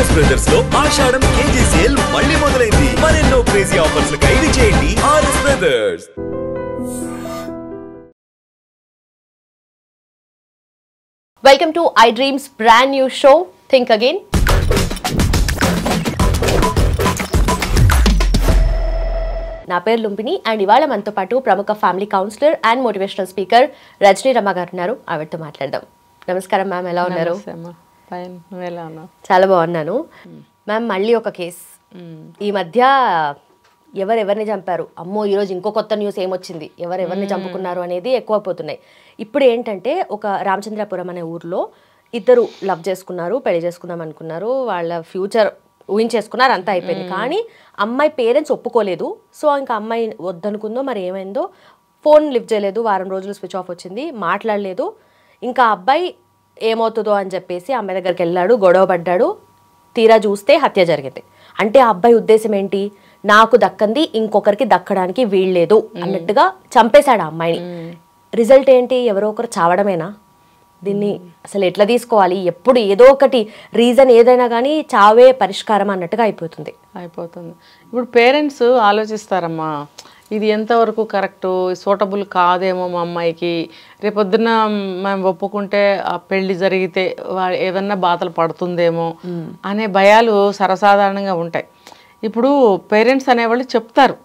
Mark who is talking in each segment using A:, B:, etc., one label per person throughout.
A: RS brothers లో ఆషాఢం KG sale మళ్ళీ మొదలైంది. మరెన్నో క్రేజీ ఆఫర్స్ లు ఖైదీ చేయండి RS brothers.
B: Welcome to iDream's brand new show, Think Again. నా పేరు లుంబిని అండ్ ఇవాళ మనతో పాటు ప్రముఖ family counsellor and motivational speaker Rajani Ramma గారు ఉన్నారు. ఆవిడతో మాట్లాడదాం. నమస్కారం మ్యామ్, ఎలా ఉన్నారు? చాలా బాగున్నాను మ్యామ్. మళ్ళీ ఒక కేసు ఈ మధ్య ఎవరెవరిని చంపారు, అమ్మో ఈరోజు ఇంకో కొత్త న్యూస్ ఏమొచ్చింది, ఎవరెవరిని చంపుకున్నారు అనేది ఎక్కువైపోతున్నాయి. ఇప్పుడు ఏంటంటే ఒక రామచంద్రపురం అనే ఊర్లో ఇద్దరు లవ్ చేసుకున్నారు, పెళ్లి చేసుకుందాం అనుకున్నారు, వాళ్ళ ఫ్యూచర్ ఊహించేసుకున్నారు, అంతా అయిపోయింది. కానీ అమ్మాయి పేరెంట్స్ ఒప్పుకోలేదు. సో ఇంకా అమ్మాయి వద్దనుకుందో మరి ఏమైందో, ఫోన్ లిఫ్ట్ చేయలేదు, వారం రోజులు స్విచ్ ఆఫ్ వచ్చింది, మాట్లాడలేదు. ఇంకా అబ్బాయి ఏమవుతుందో అని చెప్పేసి అమ్మాయి దగ్గరికి వెళ్ళాడు, గొడవ పడ్డాడు. తీరా చూస్తే హత్య జరిగింది. అంటే ఆ అబ్బాయి ఉద్దేశం ఏంటి, నాకు దక్కంది ఇంకొకరికి దక్కడానికి వీల్లేదు అన్నట్టుగా చంపేశాడు ఆ అమ్మాయిని. రిజల్ట్ ఏంటి, ఎవరో ఒకరు చావడమేనా? దీన్ని అసలు ఎట్లా తీసుకోవాలి? ఎప్పుడు ఏదో ఒకటి రీజన్ ఏదైనా కానీ చావే పరిష్కారం అన్నట్టుగా అయిపోతుంది.
C: ఇప్పుడు పేరెంట్స్ ఆలోచిస్తారమ్మా, ఇది ఎంతవరకు కరెక్టు, సూటబుల్ కాదేమో మా అమ్మాయికి, రేపొద్దున మేము ఒప్పుకుంటే ఆ పెళ్లి జరిగితే ఏదన్నా బాధలు పడుతుందేమో అనే భయాలు సర్వసాధారణంగా ఉంటాయి. ఇప్పుడు పేరెంట్స్ అనేవాళ్ళు చెప్తారు,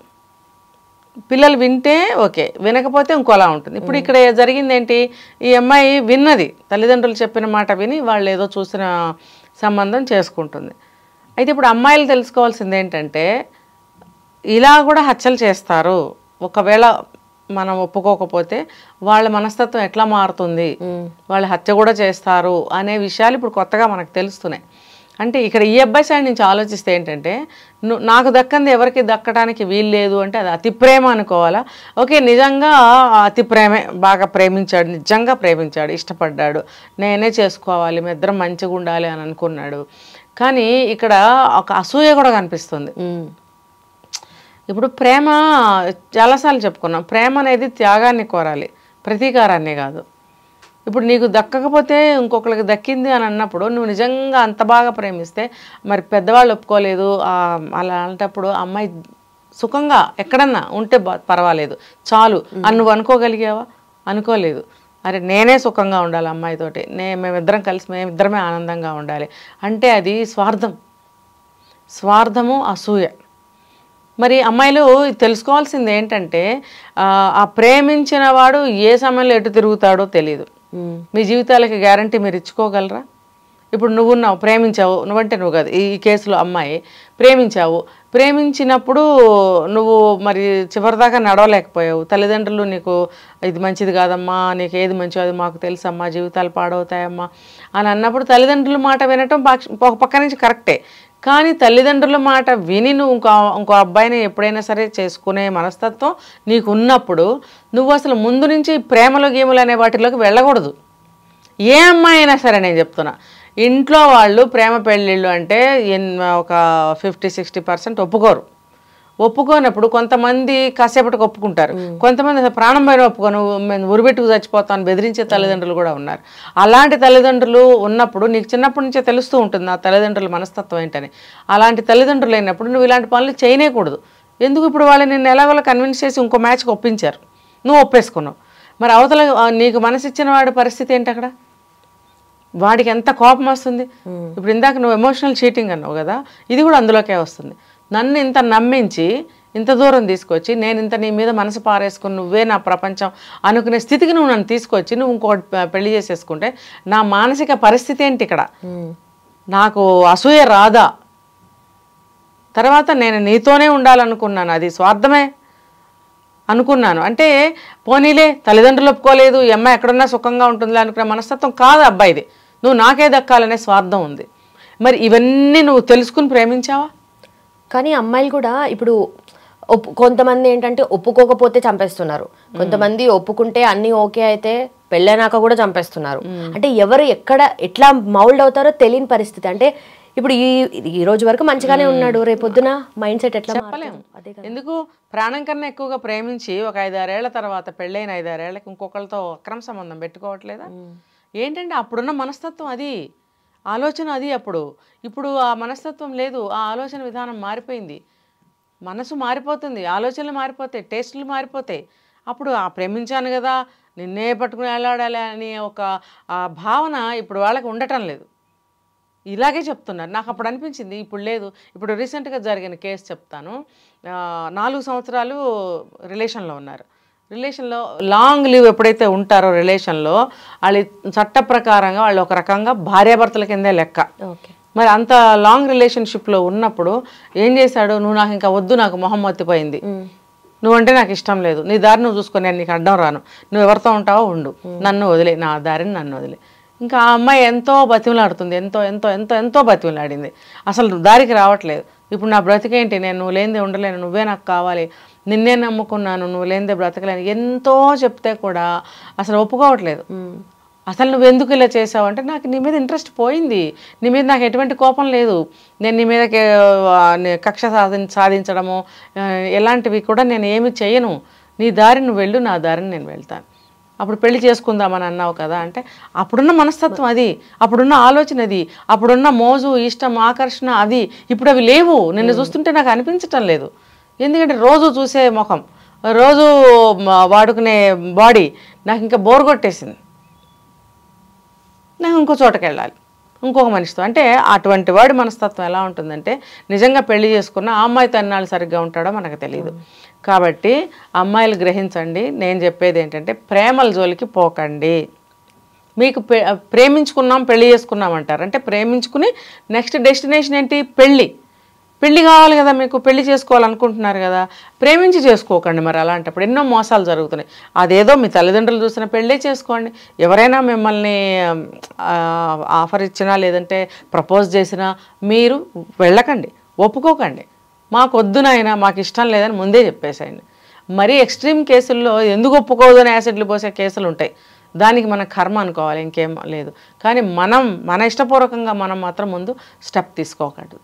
C: పిల్లలు వింటే ఓకే, వినకపోతే ఇంకోలా ఉంటుంది. ఇప్పుడు ఇక్కడ జరిగింది ఏంటి, ఈ అమ్మాయి విన్నది, తల్లిదండ్రులు చెప్పిన మాట విని వాళ్ళు ఏదో చూసిన సంబంధం చేసుకుంటుంది. అయితే ఇప్పుడు అమ్మాయిలు తెలుసుకోవాల్సింది ఏంటంటే, ఇలా కూడా హత్యలు చేస్తారు, ఒకవేళ మనం ఒప్పుకోకపోతే వాళ్ళ మనస్తత్వం ఎట్లా మారుతుంది, వాళ్ళు హత్య కూడా చేస్తారు అనే విషయాలు ఇప్పుడు కొత్తగా మనకు తెలుస్తున్నాయి. అంటే ఇక్కడ ఈ అబ్బాయి సైడ్ నుంచి ఆలోచిస్తే ఏంటంటే, నాకు దక్కంది ఎవరికి దక్కడానికి వీలు లేదు అంటే అది అతి ప్రేమ అనుకోవాలా? ఓకే, నిజంగా అతి ప్రేమే, బాగా ప్రేమించాడు, నిజంగా ప్రేమించాడు, ఇష్టపడ్డాడు, నేనే చేసుకోవాలి, మీ ఇద్దరం మంచిగా ఉండాలి అని అనుకున్నాడు. కానీ ఇక్కడ ఒక అసూయ కూడా కనిపిస్తుంది. ఇప్పుడు ప్రేమ చాలాసార్లు చెప్పుకున్నాం, ప్రేమ అనేది త్యాగాన్ని కోరాలి, ప్రతీకారాన్ని కాదు. ఇప్పుడు నీకు దక్కకపోతే ఇంకొకరికి దక్కింది అని అన్నప్పుడు నువ్వు నిజంగా అంత బాగా ప్రేమిస్తే, మరి పెద్దవాళ్ళు ఒప్పుకోలేదు అలాంటప్పుడు అమ్మాయి సుఖంగా ఎక్కడన్నా ఉంటే పర్వాలేదు చాలు అని నువ్వు అనుకోగలిగావా? అనుకోలేదు. అరే నేనే సుఖంగా ఉండాలి అమ్మాయితోటి, మేమిద్దరం కలిసి మేమిద్దరమే ఆనందంగా ఉండాలి అంటే అది స్వార్థము, అసూయ. మరి అమ్మాయిలు తెలుసుకోవాల్సింది ఏంటంటే, ఆ ప్రేమించిన వాడు ఏ సమయంలో ఎటు తిరుగుతాడో తెలియదు. మీ జీవితాలకి గ్యారంటీ మీరు ఇచ్చుకోగలరా? ఇప్పుడు నువ్వున్నావు, ప్రేమించావు, నువ్వంటే నువ్వు కాదు, ఈ కేసులో అమ్మాయి ప్రేమించినప్పుడు నువ్వు మరి చివరిదాకా నడవలేకపోయావు, తల్లిదండ్రులు నీకు ఇది మంచిది కాదమ్మా, నీకు ఏది మంచిదో అది మాకు తెలుసమ్మా, జీవితాలు పాడవుతాయమ్మా అని అన్నప్పుడు తల్లిదండ్రుల మాట వినటం ఒక పక్క నుంచి కరెక్టే. కానీ తల్లిదండ్రుల మాట విని నువ్వు ఇంకో అబ్బాయిని ఎప్పుడైనా సరే చేసుకునే మనస్తత్వం నీకు ఉన్నప్పుడు నువ్వు అసలు ముందు నుంచి గేములు అనే వాటిలోకి వెళ్ళకూడదు. ఏ అమ్మాయి అయినా సరే నేను చెప్తున్నా, ఇంట్లో వాళ్ళు ప్రేమ పెళ్ళిళ్ళు అంటే ఒక 50-60% ఒప్పుకోనప్పుడు కొంతమంది కాసేపటికి ఒప్పుకుంటారు, కొంతమంది అసలు ప్రాణం పైన ఒప్పుకోను, ఉరిబెట్టుకు చచ్చిపోతాను బెదిరించే తల్లిదండ్రులు కూడా ఉన్నారు. అలాంటి తల్లిదండ్రులు ఉన్నప్పుడు నీకు చిన్నప్పటి నుంచే తెలుస్తూ ఉంటుంది నా తల్లిదండ్రుల మనస్తత్వం ఏంటని. అలాంటి తల్లిదండ్రులు అయినప్పుడు నువ్వు ఇలాంటి పనులు చేయనేకూడదు. ఎందుకు, ఇప్పుడు వాళ్ళు నిన్ను ఎలాగోలా కన్విన్స్ చేసి ఇంకో మ్యాచ్కి ఒప్పించారు, నువ్వు ఒప్పేసుకున్నావు, మరి అవతల నీకు మనసిచ్చిన వాడి పరిస్థితి ఏంటి? అక్కడ వాడికి ఎంత కోపం వస్తుంది. ఇప్పుడు ఇందాక నువ్వు ఎమోషనల్ చీటింగ్ అన్నావు కదా, ఇది కూడా అందులోకే వస్తుంది. నన్ను ఇంత నమ్మించి ఇంత దూరం తీసుకొచ్చి నేను ఇంత నీ మీద మనసు పారేసుకుని నువ్వే నా ప్రపంచం అనుకునే స్థితికి నువ్వు నన్ను తీసుకొచ్చి నువ్వు ఇంకోటి పెళ్లి చేసేసుకుంటే నా మానసిక పరిస్థితి ఏంటి? ఇక్కడ నాకు అసూయ రాదా? తర్వాత నేను నీతోనే ఉండాలనుకున్నాను, అది స్వార్థమే అనుకున్నాను అంటే పోనీలే తల్లిదండ్రులు ఒప్పుకోలేదు, ఈ అమ్మాయి ఎక్కడున్నా సుఖంగా ఉంటుంది అనుకునే మనస్తత్వం కాదు అబ్బాయిది. నువ్వు నాకే దక్కాలనే స్వార్థం ఉంది. మరి ఇవన్నీ నువ్వు తెలుసుకుని ప్రేమించావా?
B: కానీ అమ్మాయిలు కూడా ఇప్పుడు కొంతమంది ఏంటంటే ఒప్పుకోకపోతే చంపేస్తున్నారు, కొంతమంది ఒప్పుకుంటే అన్ని ఓకే అయితే పెళ్ళైనాక కూడా చంపేస్తున్నారు. అంటే ఎవరు ఎక్కడ ఎట్లా మౌల్డ్ అవుతారో తెలియని పరిస్థితి. అంటే ఇప్పుడు ఈ రోజు వరకు మంచిగానే ఉన్నాడు, రేపొద్దున మైండ్ సెట్ ఎట్లా
C: చెప్పలేము. ఎందుకు ప్రాణం కన్నా ఎక్కువగా ప్రేమించి ఒక 5-6 ఏళ్ల తర్వాత పెళ్ళైన 5-6 ఏళ్ళకి ఇంకొకరితో అక్రమ సంబంధం పెట్టుకోవట్లేదా? ఏంటంటే అప్పుడున్న మనస్తత్వం అది. ఆలోచన అది అప్పుడు. ఇప్పుడు ఆ మనస్తత్వం లేదు, ఆ ఆలోచన విధానం మారిపోయింది. మనసు మారిపోతుంది, ఆలోచనలు మారిపోతాయి, టేస్టులు మారిపోతాయి. అప్పుడు ఆ ప్రేమించాను కదా నిన్నే పట్టుకుని వెళ్ళాడాలి అనే ఒక భావన ఇప్పుడు వాళ్ళకి ఉండటం లేదు. ఇలాగే చెప్తున్నారు. నాకు అప్పుడు అనిపించింది, ఇప్పుడు లేదు. ఇప్పుడు రీసెంట్గా జరిగిన కేసు చెప్తాను. 4 సంవత్సరాలు రిలేషన్లో ఉన్నారు. రిలేషన్లో లాంగ్ లీవ్ ఎప్పుడైతే ఉంటారో రిలేషన్లో వాళ్ళు చట్ట ప్రకారంగా వాళ్ళు ఒక రకంగా భార్యాభర్తల కిందే లెక్క.
B: ఓకే.
C: మరి అంత లాంగ్ రిలేషన్షిప్లో ఉన్నప్పుడు ఏం చేశాడు, నువ్వు నాకు ఇంకా వద్దు, నాకు మొహం మొత్తిపోయింది, నువ్వంటే నాకు ఇష్టం లేదు, నీ దారి నువ్వు చూసుకొని నేను నీకు అడ్డం రాను, నువ్వు ఎవరితో ఉంటావో ఉండు, నన్ను వదిలే, నా దారిని నన్ను వదిలే. ఇంకా ఆ అమ్మాయి ఎంతో బతిమలాడుతుంది, ఎంతో ఎంతో ఎంతో ఎంతో బతిమలాడింది, అసలు దారికి రావట్లేదు. ఇప్పుడు నా బ్రతికేంటి, నేను నువ్వు లేనిదే ఉండలేను, నువ్వే నాకు కావాలి, నిన్నే నమ్ముకున్నాను, నువ్వు లేనిదే బ్రతకలేను, ఎంతో చెప్తే కూడా అసలు ఒప్పుకోవట్లేదు. అసలు నువ్వు ఎందుకు ఇలా చేసావు అంటే, నాకు నీ మీద ఇంట్రెస్ట్ పోయింది, నీ మీద నాకు ఎటువంటి కోపం లేదు, నేను నీ మీద కక్ష సాధించడము ఎలాంటివి కూడా నేను ఏమి చేయను, నీ దారి నువ్వు వెళ్ళు, నా దారిని నేను వెళ్తాను, అప్పుడు పెళ్లి చేసుకుందామని అన్నావు కదా అంటే, అప్పుడున్న మనస్తత్వం అది, అప్పుడున్న ఆలోచన అది, అప్పుడున్న మోజు ఇష్టం ఆకర్షణ అది ఇప్పుడు అవి లేవు. నిన్ను చూస్తుంటే నాకు అనిపించటం లేదు. ఎందుకంటే రోజు చూసే ముఖం, రోజు వాడుకునే బాడీ నాకు ఇంకా బోర్ కొట్టేసింది. నాకు ఇంకో చోటకి వెళ్ళాలి, ఇంకొక మనిషితో. అంటే అటువంటి వాడి మనస్తత్వం ఎలా ఉంటుందంటే, నిజంగా పెళ్లి చేసుకున్న ఆ అమ్మాయితో అన్నాళ్ళు సరిగ్గా ఉంటాడో మనకు తెలియదు. కాబట్టి అమ్మాయిలు గ్రహించండి, నేను చెప్పేది ఏంటంటే ప్రేమల జోలికి పోకండి. మీకు ప్రేమించుకున్నాం పెళ్లి చేసుకున్నాం అంటారు, అంటే ప్రేమించుకుని నెక్స్ట్ డెస్టినేషన్ ఏంటి, పెళ్ళి కావాలి కదా, మీకు పెళ్లి చేసుకోవాలనుకుంటున్నారు కదా, ప్రేమించి చేసుకోకండి. మరి అలాంటప్పుడు ఎన్నో మోసాలు జరుగుతున్నాయి. అదేదో మీ తల్లిదండ్రులు చూసిన పెళ్ళే చేసుకోండి. ఎవరైనా మిమ్మల్ని ఆఫర్ ఇచ్చినా లేదంటే ప్రపోజ్ చేసినా మీరు వెళ్ళకండి, ఒప్పుకోకండి. మాకు వద్దు నాయనా, మాకు ఇష్టం లేదని ముందే చెప్పేసేయండి. మరీ ఎక్స్ట్రీమ్ కేసుల్లో ఎందుకు ఒప్పుకోదు అని యాసిడ్లు పోసే కేసులు ఉంటాయి, దానికి మన కర్మ అనుకోవాలి, ఇంకేం లేదు. కానీ మన ఇష్టపూర్వకంగా మనం మాత్రం ముందు స్టెప్ తీసుకోకండి,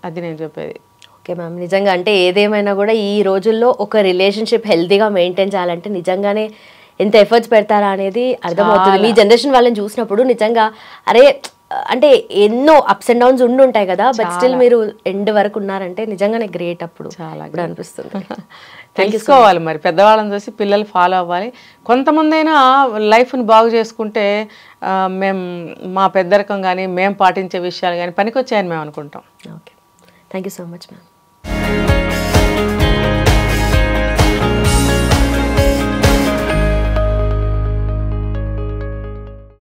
C: అది నేను చెప్పేది.
B: ఓకే మ్యామ్, నిజంగా అంటే ఏదేమైనా కూడా ఈ రోజుల్లో ఒక రిలేషన్షిప్ హెల్తీగా మెయింటైన్ చేయాలంటే నిజంగానే ఎంత ఎఫర్ట్స్ పెడతారా అనేది అర్థమవుతుంది. మీ జనరేషన్ వాళ్ళని చూసినప్పుడు నిజంగా అరే అంటే ఎన్నో అప్స్ అండ్ డౌన్స్ ఉంటాయి కదా, బట్ స్టిల్ మీరు ఎండ్ వరకు ఉన్నారంటే నిజంగానే గ్రేట్. అప్పుడు చాలా ఇప్పుడు అనిపిస్తుంది.
C: తెలుసుకోవాలి మరి, పెద్దవాళ్ళని చూసి పిల్లలు ఫాలో అవ్వాలి. కొంతమంది అయినా లైఫ్ని బాగు చేసుకుంటే మేము మా పెద్దరికం కానీ మేము పాటించే విషయాలు కానీ పనికొచ్చాయని మేము అనుకుంటాం.
B: Okay, thank you so much ma'am.